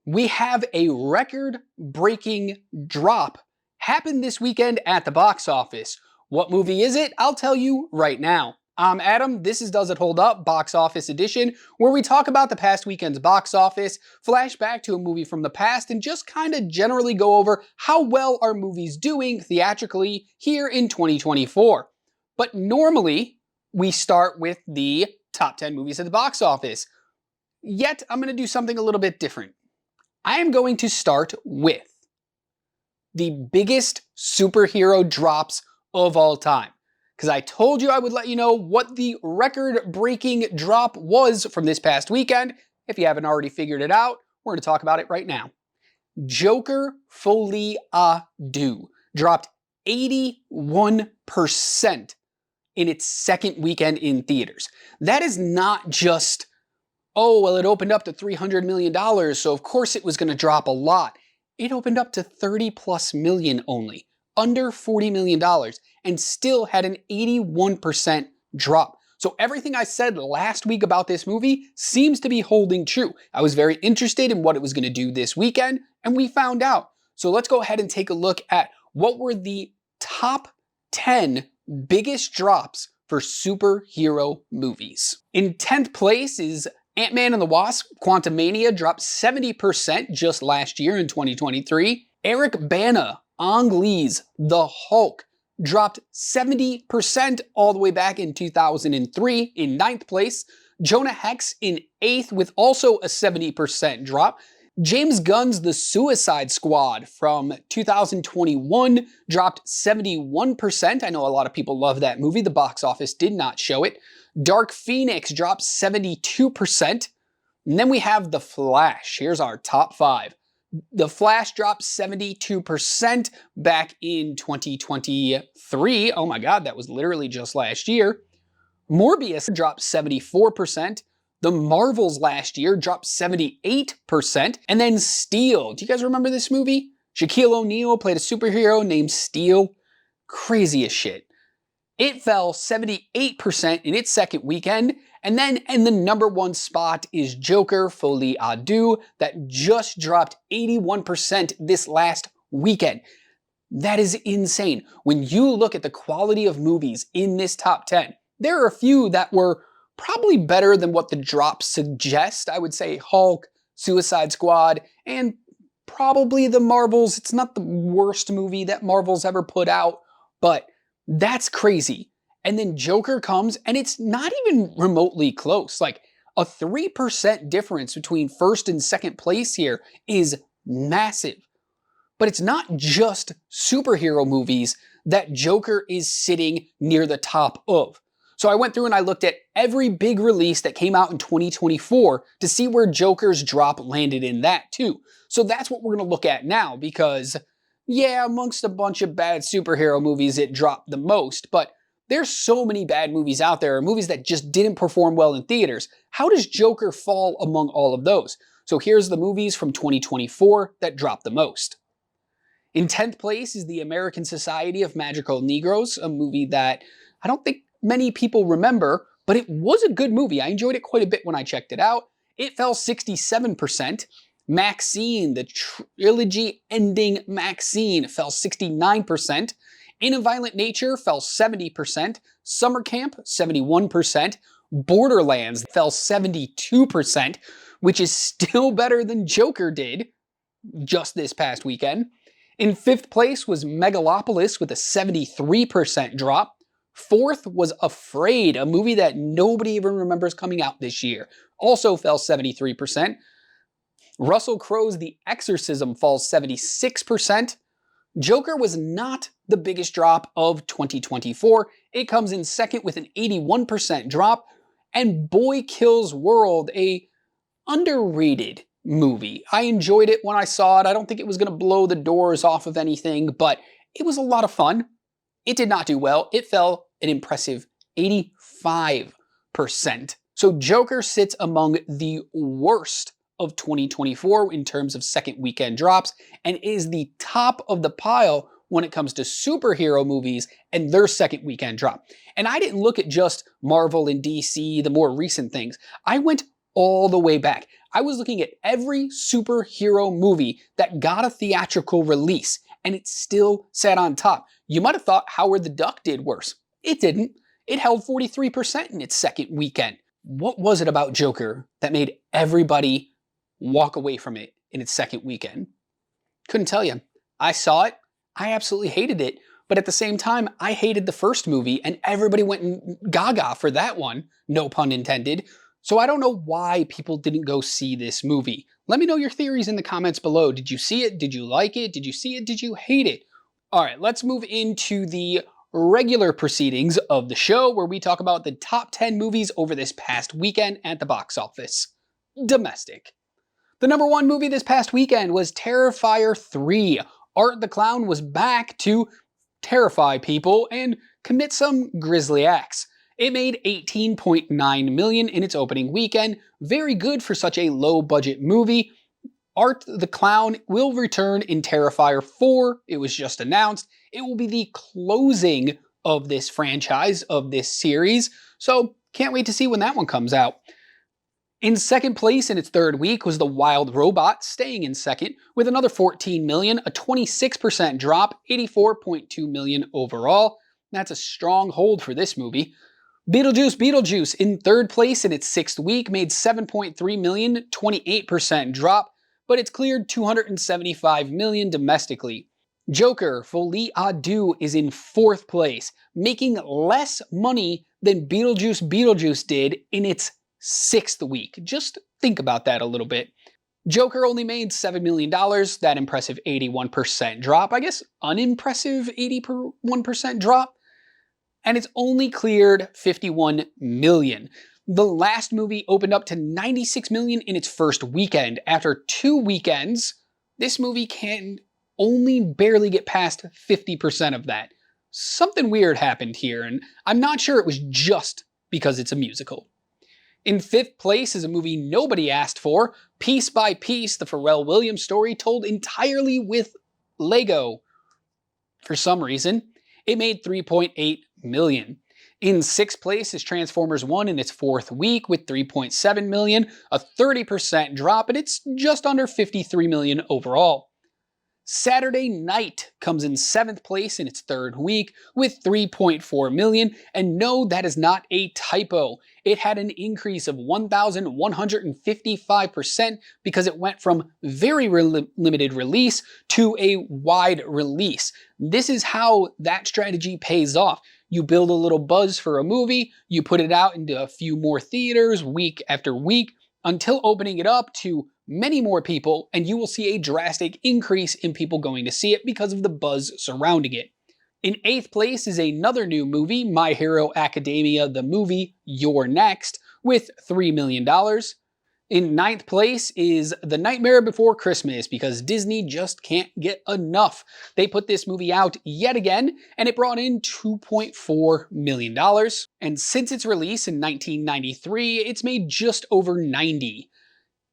We have a record-breaking drop happen this weekend at the box office. What movie is it? I'll tell you right now. I'm Adam, this is Does It Hold Up, Box Office Edition, where we talk about the past weekend's box office, flash back to a movie from the past, and just kind of generally go over how well are movies doing theatrically here in 2024. But normally, we start with the top 10 movies at the box office. Yet, I'm going to do something a little bit different. I am going to start with the biggest superhero drops of all time. Because I told you I would let you know what the record-breaking drop was from this past weekend. If you haven't already figured it out, we're going to talk about it right now. Joker Folie à Deux dropped 81% in its second weekend in theaters. That is not just, oh, well, it opened up to $300 million, so of course it was going to drop a lot. It opened up to 30+ million only, under $40 million, and still had an 81% drop. So everything I said last week about this movie seems to be holding true. I was very interested in what it was going to do this weekend, and we found out. So let's go ahead and take a look at what were the top 10 biggest drops for superhero movies. In 10th place is Ant-Man and the Wasp: Quantumania, dropped 70% just last year in 2023. Eric Bana, Ang Lee's The Hulk, dropped 70% all the way back in 2003 in 9th place. Jonah Hex in 8th with also a 70% drop. James Gunn's The Suicide Squad from 2021 dropped 71%. I know a lot of people love that movie. The box office did not show it. Dark Phoenix dropped 72%. And then we have The Flash. Here's our top 5. The Flash dropped 72% back in 2023. Oh my God, that was literally just last year. Morbius dropped 74%. The Marvels last year dropped 78%. And then Steel. Do you guys remember this movie? Shaquille O'Neal played a superhero named Steel. Crazy as shit. It fell 78% in its second weekend. And then in the number 1 spot is Joker Folie à Deux that just dropped 81% this last weekend. That is insane. When you look at the quality of movies in this top 10, there are a few that were probably better than what the drops suggest. I would say Hulk, Suicide Squad, and probably the Marvels. It's not the worst movie that Marvel's ever put out, but that's crazy. And then Joker comes, and it's not even remotely close. Like, a 3% difference between first and second place here is massive. But it's not just superhero movies that Joker is sitting near the top of. So I went through and I looked at every big release that came out in 2024 to see where Joker's drop landed in that too. So that's what we're going to look at now because, yeah, amongst a bunch of bad superhero movies, it dropped the most, but there's so many bad movies out there, movies that just didn't perform well in theaters. How does Joker fall among all of those? So here's the movies from 2024 that dropped the most. In 10th place is The American Society of Magical Negroes, a movie that I don't think many people remember, but it was a good movie. I enjoyed it quite a bit when I checked it out. It fell 67%. Maxine, the trilogy ending Maxine, fell 69%. In a Violent Nature fell 70%. Summer Camp, 71%. Borderlands fell 72%, which is still better than Joker did just this past weekend. In 5th place was Megalopolis with a 73% drop. 4th was Afraid, a movie that nobody even remembers coming out this year. Also fell 73%. Russell Crowe's The Exorcism falls 76%. Joker was not the biggest drop of 2024. It comes in second with an 81% drop. And Boy Kills World, a underrated movie. I enjoyed it when I saw it. I don't think it was going to blow the doors off of anything, but it was a lot of fun. It did not do well. It fell an impressive 85%. So Joker sits among the worst of 2024 in terms of second weekend drops and is the top of the pile when it comes to superhero movies and their second weekend drop. And I didn't look at just Marvel and DC, the more recent things. I went all the way back. I was looking at every superhero movie that got a theatrical release, and it still sat on top. You might have thought Howard the Duck did worse. It didn't. It held 43% in its second weekend. What was it about Joker that made everybody walk away from it in its second weekend? Couldn't tell you. I saw it. I absolutely hated it. But at the same time, I hated the first movie, and everybody went gaga for that one. No pun intended. So I don't know why people didn't go see this movie. Let me know your theories in the comments below. Did you see it? Did you like it? Did you see it? Did you hate it? All right, let's move into the regular proceedings of the show, where we talk about the top 10 movies over this past weekend at the box office. Domestic. The number one movie this past weekend was Terrifier 3. Art the Clown was back to terrify people and commit some grisly acts. It made $18.9 million in its opening weekend. Very good for such a low budget movie. Art the Clown will return in Terrifier 4. It was just announced. It will be the closing of this franchise, of this series. So can't wait to see when that one comes out. In second place in its third week was The Wild Robot, staying in second with another $14 million, a 26% drop, $84.2 million overall. That's a strong hold for this movie. Beetlejuice in third place in its sixth week made $7.3 million, 28% drop, but it's cleared $275 million domestically. Joker, Folie à Deux is in fourth place, making less money than Beetlejuice did in its sixth week. Just think about that a little bit. Joker only made $7 million, that impressive 81% drop. I guess unimpressive 81% drop. And it's only cleared $51 million. The last movie opened up to $96 million in its first weekend. After 2 weekends, this movie can only barely get past 50% of that. Something weird happened here, and I'm not sure it was just because it's a musical. In fifth place is a movie nobody asked for, Piece by Piece, the Pharrell Williams story told entirely with Lego. For some reason, it made $3.8 million. In sixth place is Transformers 1 in its fourth week with $3.7 million, a 30% drop, and it's just under $53 million overall. Saturday Night comes in seventh place in its third week with $3.4 million, and no, that is not a typo. It had an increase of 1,155% because it went from very limited release to a wide release. This is how that strategy pays off. You build a little buzz for a movie, you put it out into a few more theaters week after week until opening it up to many more people, and you will see a drastic increase in people going to see it because of the buzz surrounding it. In eighth place is another new movie, My Hero Academia, the movie, You're Next, with $3 million. In ninth place is The Nightmare Before Christmas, because Disney just can't get enough. They put this movie out yet again, and it brought in $2.4 million. And since its release in 1993, it's made just over $90 million.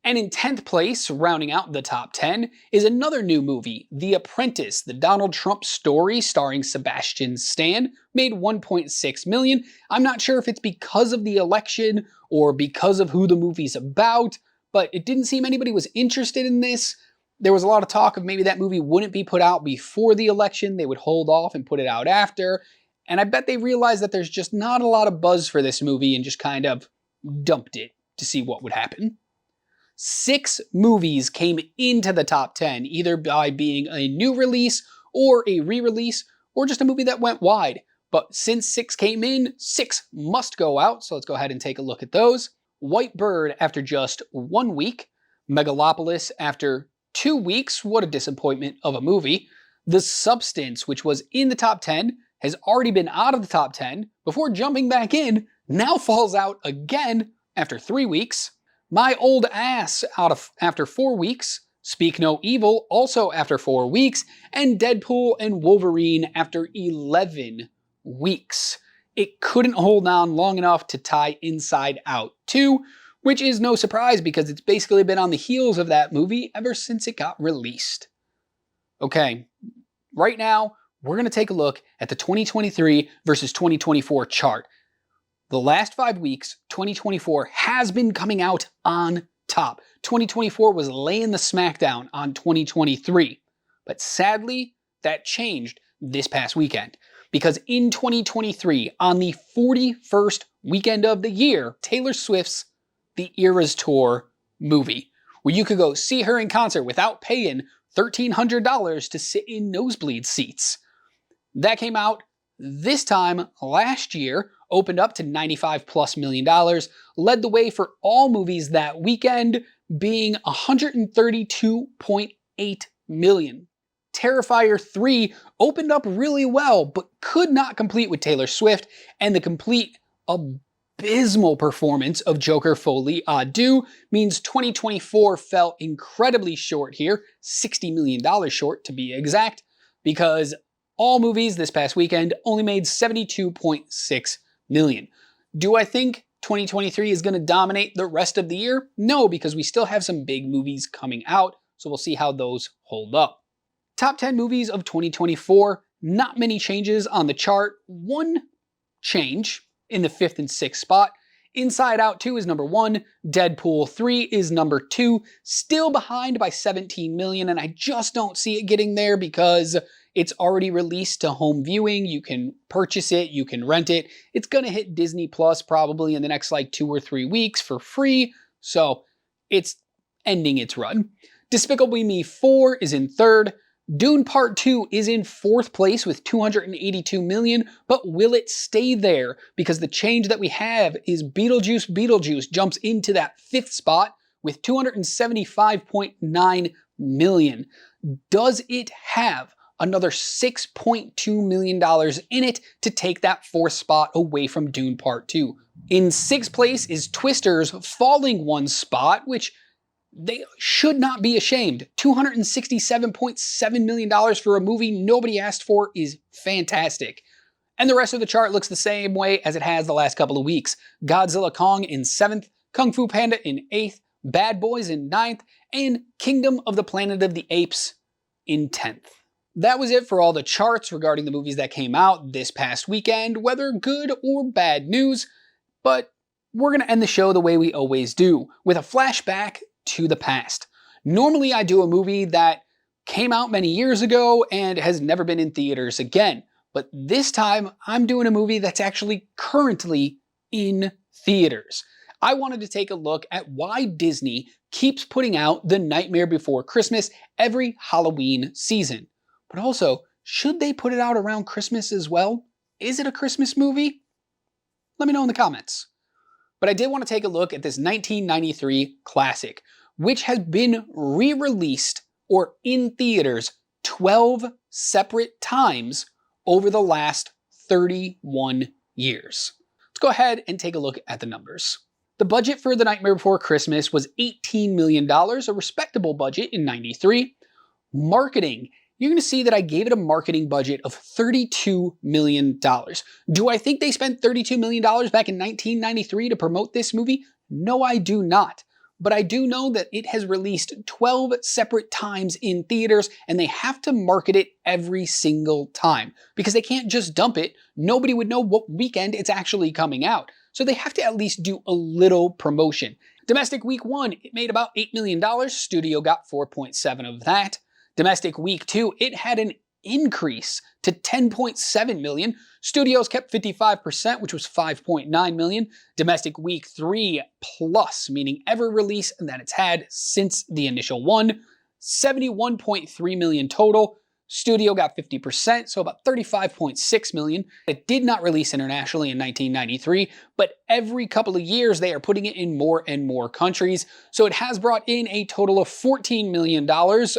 And in 10th place, rounding out the top 10, is another new movie, The Apprentice, the Donald Trump story starring Sebastian Stan, made $1.6 million. I'm not sure if it's because of the election or because of who the movie's about, but it didn't seem anybody was interested in this. There was a lot of talk of maybe that movie wouldn't be put out before the election, they would hold off and put it out after, and I bet they realized that there's just not a lot of buzz for this movie and just kind of dumped it to see what would happen. 6 movies came into the top 10, either by being a new release or a re-release or just a movie that went wide. But since 6 came in, 6 must go out, so let's go ahead and take a look at those. White Bird after just 1 week, Megalopolis after 2 weeks, what a disappointment of a movie. The Substance, which was in the top 10, has already been out of the top 10 before jumping back in, now falls out again after 3 weeks. My Old Ass after 4 weeks, Speak No Evil also after 4 weeks, and Deadpool and Wolverine after 11 weeks. It couldn't hold on long enough to tie Inside Out 2, which is no surprise because it's basically been on the heels of that movie ever since it got released. Okay, right now we're going to take a look at the 2023 versus 2024 chart. The last 5 weeks, 2024 has been coming out on top. 2024 was laying the smackdown on 2023. But sadly, that changed this past weekend. Because in 2023, on the 41st weekend of the year, Taylor Swift's The Eras Tour movie, where you could go see her in concert without paying $1,300 to sit in nosebleed seats. That came out this time last year, opened up to $95+ million, led the way for all movies that weekend, being $132.8 million. Terrifier 3 opened up really well, but could not compete with Taylor Swift, and the complete abysmal performance of Joker Folie à Deux means 2024 fell incredibly short here, $60 million short to be exact, because all movies this past weekend only made $72.6 million. Do I think 2023 is going to dominate the rest of the year? No, because we still have some big movies coming out, so we'll see how those hold up. Top 10 movies of 2024, not many changes on the chart. One change in the 5th and 6th spot. Inside Out 2 is number 1, Deadpool 3 is number 2, still behind by 17 million, and I just don't see it getting there because it's already released to home viewing. You can purchase it, you can rent it. It's gonna hit Disney Plus probably in the next like 2 or 3 weeks for free, so it's ending its run. Despicable Me 4 is in 3rd. Dune Part 2 is in 4th place with 282 million, but will it stay there? Because the change that we have is Beetlejuice jumps into that 5th spot with 275.9 million. Does it have another $6.2 million in it to take that 4th spot away from Dune Part 2? In 6th place is Twisters, falling 1 spot, which they should not be ashamed. $267.7 million for a movie nobody asked for is fantastic. And the rest of the chart looks the same way as it has the last couple of weeks. Godzilla Kong in 7th, Kung Fu Panda in 8th, Bad Boys in 9th, and Kingdom of the Planet of the Apes in 10th. That was it for all the charts regarding the movies that came out this past weekend, whether good or bad news. But we're going to end the show the way we always do, with a flashback to the past. Normally I do a movie that came out many years ago and has never been in theaters again, but this time I'm doing a movie that's actually currently in theaters. I wanted to take a look at why Disney keeps putting out The Nightmare Before Christmas every Halloween season. But also, should they put it out around Christmas as well? Is it a Christmas movie? Let me know in the comments. But I did want to take a look at this 1993 classic, which has been re-released or in theaters 12 separate times over the last 31 years. Let's go ahead and take a look at the numbers. The budget for The Nightmare Before Christmas was $18 million, a respectable budget in 93. Marketing, you're going to see that I gave it a marketing budget of $32 million. Do I think they spent $32 million back in 1993 to promote this movie? No, I do not. But I do know that it has released 12 separate times in theaters, and they have to market it every single time because they can't just dump it. Nobody would know what weekend it's actually coming out. So they have to at least do a little promotion. Domestic week 1, it made about $8 million. Studio got 4.7 of that. Domestic week 2, it had an increase to 10.7 million. Studios kept 55%, which was 5.9 million. Domestic week 3 plus, meaning every release that it's had since the initial one, 71.3 million total. Studio got 50%, so about 35.6 million. It did not release internationally in 1993, but every couple of years they are putting it in more and more countries. So it has brought in a total of $14 million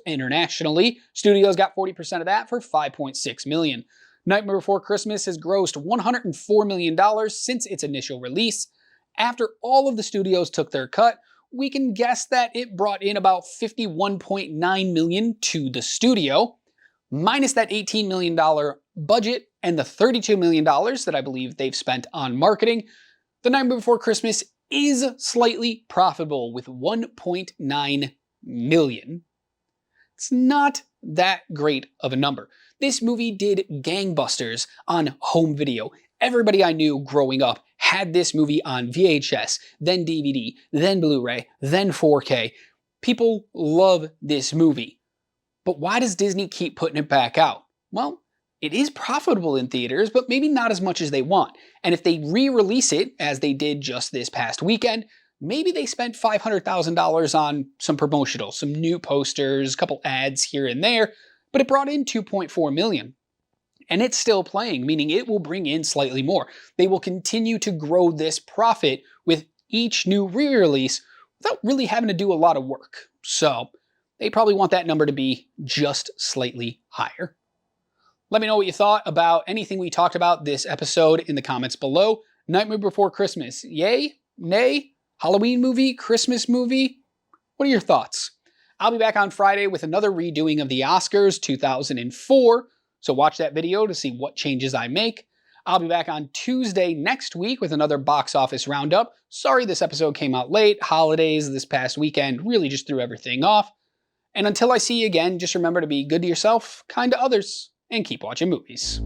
internationally. Studios got 40% of that for $5.6 million. Nightmare Before Christmas has grossed $104 million since its initial release. After all of the studios took their cut, we can guess that it brought in about $51.9 million to the studio. Minus that $18 million budget and the $32 million that I believe they've spent on marketing, The Nightmare Before Christmas is slightly profitable with $1.9 million. It's not that great of a number. This movie did gangbusters on home video. Everybody I knew growing up had this movie on VHS, then DVD, then Blu-ray, then 4K. People love this movie. But why does Disney keep putting it back out? Well, it is profitable in theaters, but maybe not as much as they want. And if they re-release it, as they did just this past weekend, maybe they spent $500,000 on some promotional, some new posters, a couple ads here and there, but it brought in $2.4 million. And it's still playing, meaning it will bring in slightly more. They will continue to grow this profit with each new re-release without really having to do a lot of work. So they probably want that number to be just slightly higher. Let me know what you thought about anything we talked about this episode in the comments below. Nightmare Before Christmas, yay? Nay? Halloween movie? Christmas movie? What are your thoughts? I'll be back on Friday with another redoing of the Oscars 2004, so watch that video to see what changes I make. I'll be back on Tuesday next week with another box office roundup. Sorry this episode came out late. Holidays this past weekend really just threw everything off. And until I see you again, just remember to be good to yourself, kind to others, and keep watching movies.